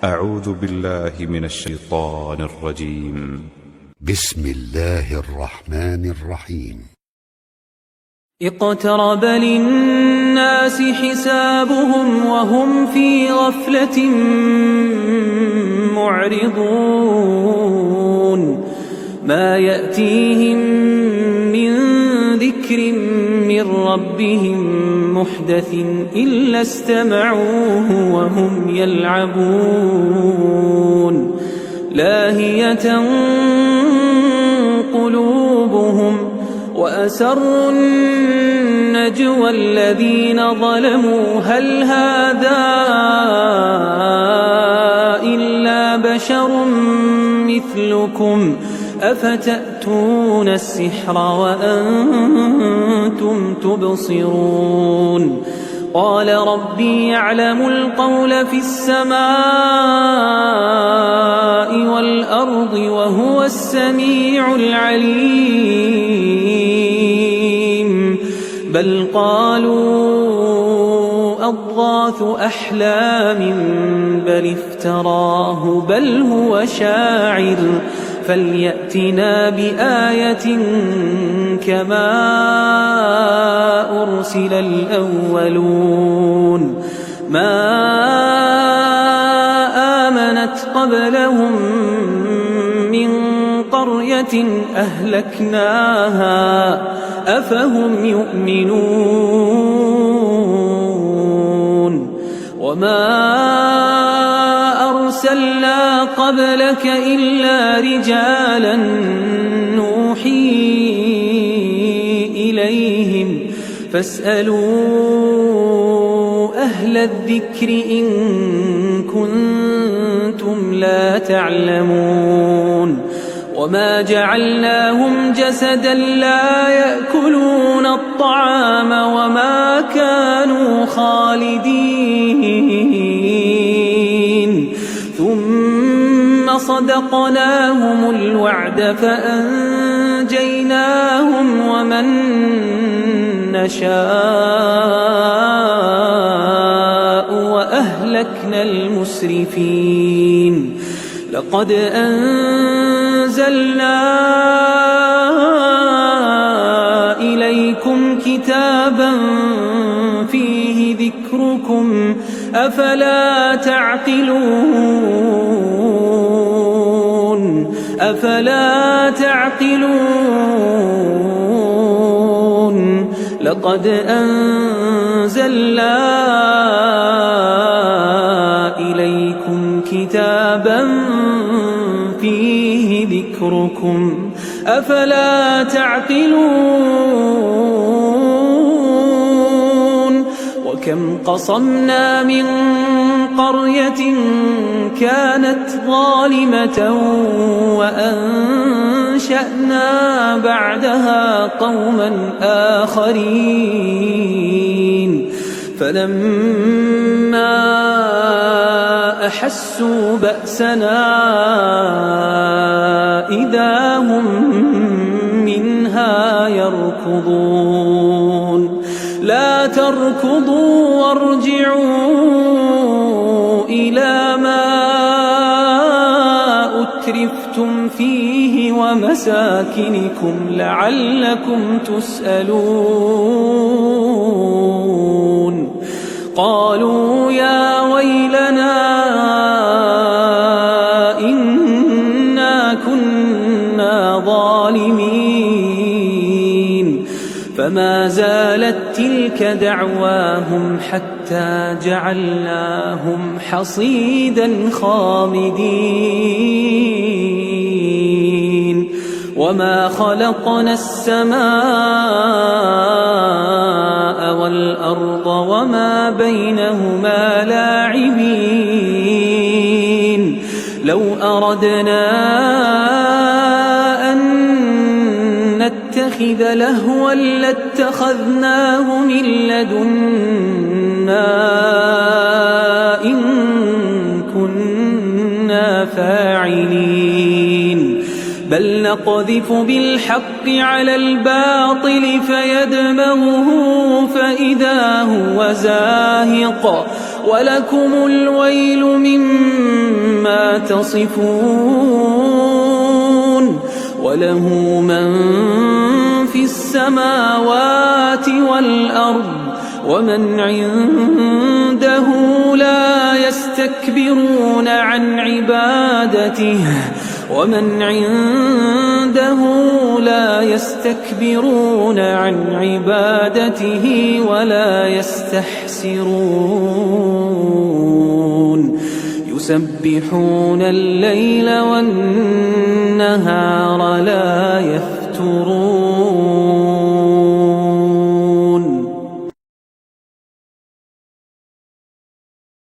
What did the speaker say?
أعوذ بالله من الشيطان الرجيم. بسم الله الرحمن الرحيم. اقترب للناس حسابهم وهم في غفلة معرضون ما يأتيهم من ذكر من ربهم محدث إلا استمعوه وهم يلعبون لاهية قلوبهم وأسروا النجوى الذين ظلموا هل هذا إلا بشر مثلكم أفتأتون السحر وأنتم تبصرون قال ربي يعلم القول في السماء والأرض وهو السميع العليم بل قالوا أضغاث أحلام بل افتراه بل هو شاعر فليأتنا بآية كما أرسل الأولون ما آمنت قبلهم من قرية أهلكناها أفهم يؤمنون وما أرسلنا قبلك إلا رجالا نوحي إليهم فاسألوا أهل الذكر إن كنتم لا تعلمون وما جعلناهم جسدا لا يأكلون الطعام وما كانوا خالدين ثم صدقناهم الوعد فأنجيناهم ومن نشاء وأهلكنا المسرفين لقد أنزلنا إليكم كتابا فيه ذكركم أفلا تعقلون لقد أنزلنا إليكم كتابا فيه ذكركم أفلا تعقلون وكم قصمنا من قرية كانت ظالمة وأنشأنا بعدها قوما آخرين فلما أحسوا بأسنا إذا هم منها يركضون لا تركضوا وارجعوا إلى ما أترفتم فيه ومساكنكم لعلكم تسألون قالوا يا ويلنا إنا كنا ظالمين فما زالت تلك دعواهم حتى جعلناهم حصيدا خامدين وما خلقنا السماء والأرض وما بينهما لاعبين لو أردنا أن نتخذ لهوا لاتخذناه من لدنا إن كنا فاعلين بل نقذف بالحق على الباطل فيدمغه فإذا هو زاهق ولكم الويل مما تصفون وله من في السماوات والأرض ومن عنده لا يستكبرون عن عبادته ولا يستحسرون يسبحون الليل والنهار لا يفترون